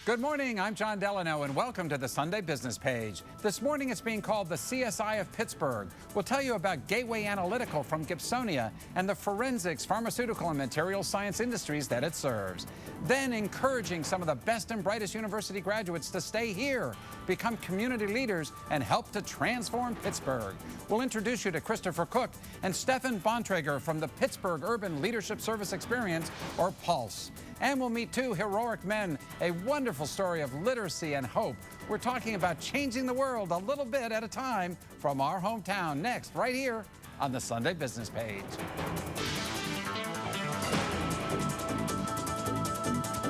Good morning, I'm John Delano, and welcome to the Sunday Business Page. This morning it's being called the CSI of Pittsburgh. We'll tell you about Gateway Analytical from Gibsonia and the forensics, pharmaceutical, and material science industries that it serves. Then encouraging some of the best and brightest university graduates to stay here, become community leaders, and help to transform Pittsburgh. We'll introduce you to Christopher Cook and Stefan Bontrager from the Pittsburgh Urban Leadership Service Experience, or PULSE. And we'll meet two heroic men, a wonderful story of literacy and hope. We're talking about changing the world a little bit at a time from our hometown. Next, right here on the Sunday Business Page.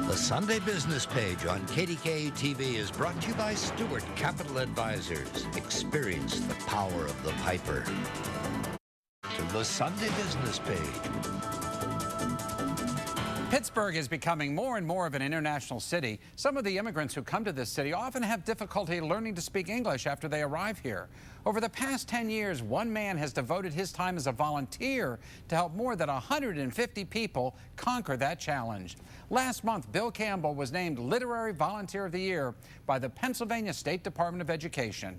The Sunday Business Page on KDKA TV is brought to you by Stewart Capital Advisors. Experience the power of the Piper. To the Sunday Business Page. Pittsburgh is becoming more and more of an international city. Some of the immigrants who come to this city often have difficulty learning to speak English after they arrive here. Over the past 10 years, one man has devoted his time as a volunteer to help more than 150 people conquer that challenge. Last month, Bill Campbell was named Literary Volunteer of the Year by the Pennsylvania State Department of Education.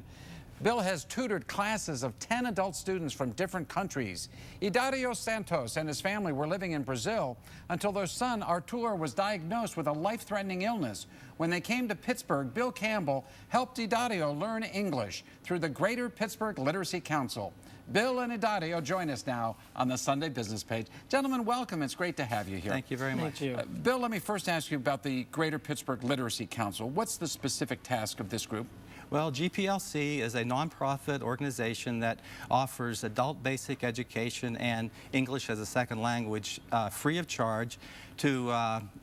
Bill has tutored classes of 10 adult students from different countries. Idario Santos and his family were living in Brazil until their son, Artur, was diagnosed with a life-threatening illness. When they came to Pittsburgh, Bill Campbell helped Idario learn English through the Greater Pittsburgh Literacy Council. Bill and Idario join us now on the Sunday Business Page. Gentlemen, welcome. It's great to have you here. Thank you very much. Thank you. Bill, let me first ask you about the Greater Pittsburgh Literacy Council. What's the specific task of this group? Well, GPLC is a nonprofit organization that offers adult basic education and English as a second language free of charge to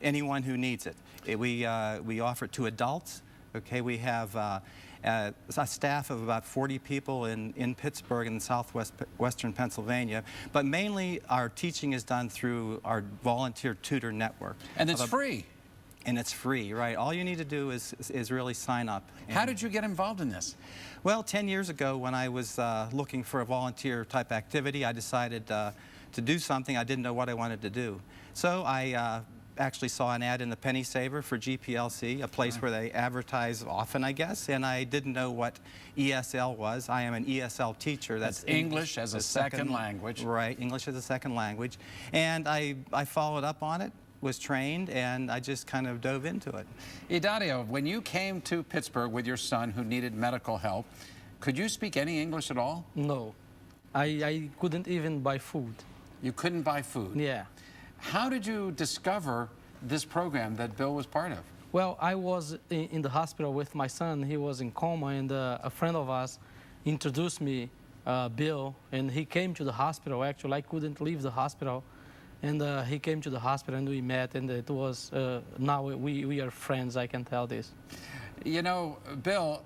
anyone who needs it. We offer it to adults. Okay, we have a staff of about 40 people in Pittsburgh and southwestern Pennsylvania, but mainly our teaching is done through our volunteer tutor network. And it's free. And it's free, right? All you need to do is really sign up. How did you get involved in this? Well, 10 years ago when I was looking for a volunteer type activity, I decided to do something. I didn't know what I wanted to do. So I actually saw an ad in the Penny Saver for GPLC, a place where they advertise often, I guess, and I didn't know what ESL was. I am an ESL teacher. That's English as a second language. Right, English as a second language. And I followed up on it, was trained, and I just kind of dove into it. Idario, when you came to Pittsburgh with your son who needed medical help, could you speak any English at all? No. I couldn't even buy food. You couldn't buy food? Yeah. How did you discover this program that Bill was part of? Well, I was in the hospital with my son. He was in coma, and a friend of us introduced me, Bill, and he came to the hospital. Actually, I couldn't leave the hospital. And he came to the hospital and we met, and it was, now we are friends, I can tell this. You know, Bill,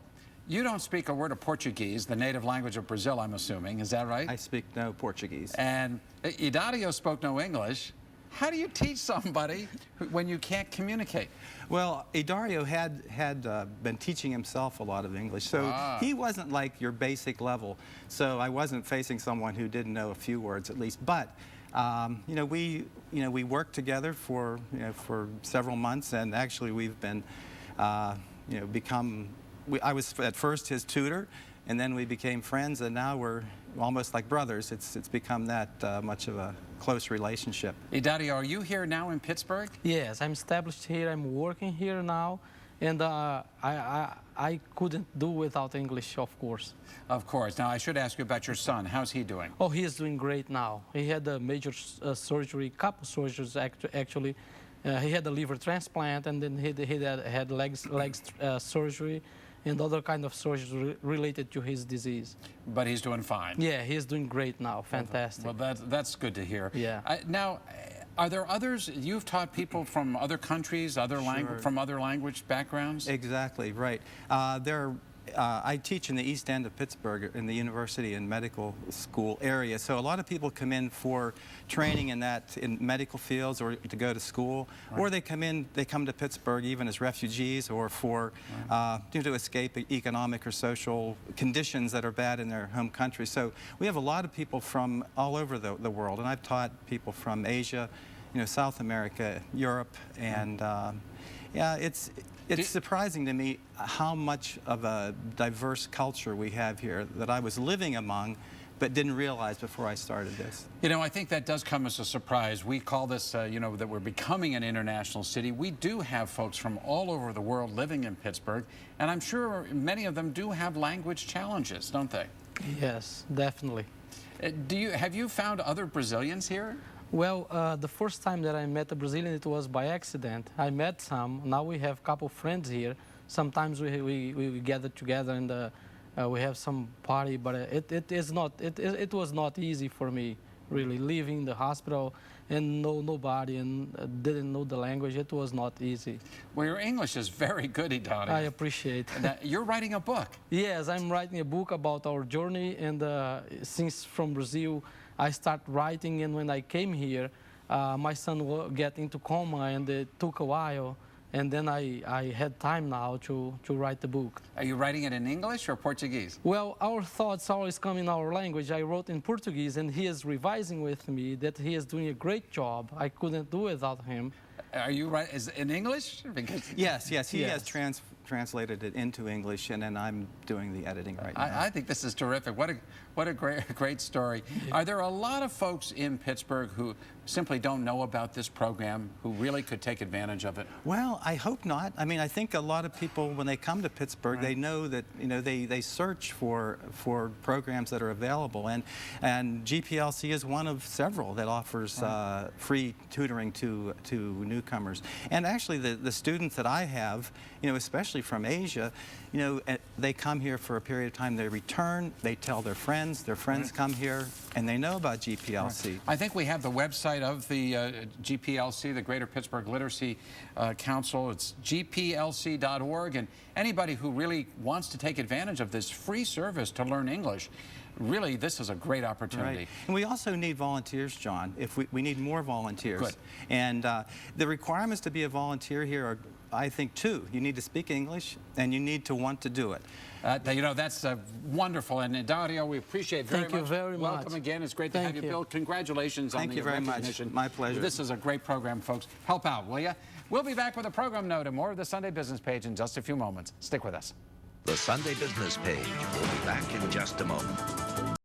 you don't speak a word of Portuguese, the native language of Brazil, I'm assuming. Is that right? I speak no Portuguese. And Idario spoke no English. How do you teach somebody when you can't communicate? Well, Idario had been teaching himself a lot of English, so he wasn't like your basic level. So I wasn't facing someone who didn't know a few words at least. But we worked together for several months, and actually we've been I was at first his tutor, and then we became friends, and now we're almost like brothers. It's become that much of a close relationship. Idario, are you here now in Pittsburgh? Yes, I'm established here. I'm working here now, and I couldn't do without English, of course. Of course. Now, I should ask you about your son. How's he doing? Oh, he is doing great now. He had a major surgery, couple surgeries actually. He had a liver transplant, and then he had legs surgery and other kind of surgeries related to his disease. But he's doing fine. Yeah, he's doing great now. Fantastic. Well, that's good to hear. Yeah. Now, are there others? You've taught people from other countries, from other language backgrounds? Exactly, right. I teach in the East End of Pittsburgh in the university and medical school area. So a lot of people come in for training in medical fields or to go to school, or they come to Pittsburgh even as refugees or for to escape economic or social conditions that are bad in their home country. So we have a lot of people from all over the world, and I've taught people from Asia, South America, Europe, and yeah, It's surprising to me how much of a diverse culture we have here that I was living among but didn't realize before I started this. You know, I think that does come as a surprise. We call this, you know, that we're becoming an international city. We do have folks from all over the world living in Pittsburgh, and I'm sure many of them do have language challenges, don't they? Yes, definitely. Have you found other Brazilians here? Well, the first time that I met a Brazilian, it was by accident. I met some. Now we have a couple friends here. Sometimes we gather together and we have some party, but it was not easy for me, really, leaving the hospital and know nobody and didn't know the language. It was not easy. Well, your English is very good, Idario. I appreciate it. You're writing a book. Yes, I'm writing a book about our journey, and since from Brazil, I started writing, and when I came here, my son got into coma, and it took a while. And then I had time now to write the book. Are you writing it in English or Portuguese? Well, our thoughts always come in our language. I wrote in Portuguese, and he is revising with me that he is doing a great job. I couldn't do it without him. Are you right? Is it in English? Because yes. He has translated it into English, and then I'm doing the editing right now. I think this is terrific. What a great story. Are there a lot of folks in Pittsburgh who simply don't know about this program, who really could take advantage of it? Well, I hope not. I mean, I think a lot of people, when they come to Pittsburgh, they know that, you know, they search for programs that are available, and GPLC is one of several that offers free tutoring to newcomers. And actually, the students that I have, you know, especially from Asia, you know, they come here for a period of time, they return, they tell their friends come here, and they know about GPLC. I think we have the website of the GPLC, the Greater Pittsburgh Literacy Council. It's gplc.org, and anybody who really wants to take advantage of this free service to learn English, really, this is a great opportunity. Right. And we also need volunteers, John. If we need more volunteers. Good. And the requirements to be a volunteer here are, I think, two. You need to speak English, and you need to want to do it. You know, that's wonderful. And Idario, we appreciate very much. Thank you very much. Welcome again. It's great to have you, Bill. Congratulations on the recognition. Thank you very much. My pleasure. This is a great program, folks. Help out, will you? We'll be back with a program note and more of the Sunday Business Page in just a few moments. Stick with us. The Sunday Business Page will be back in just a moment.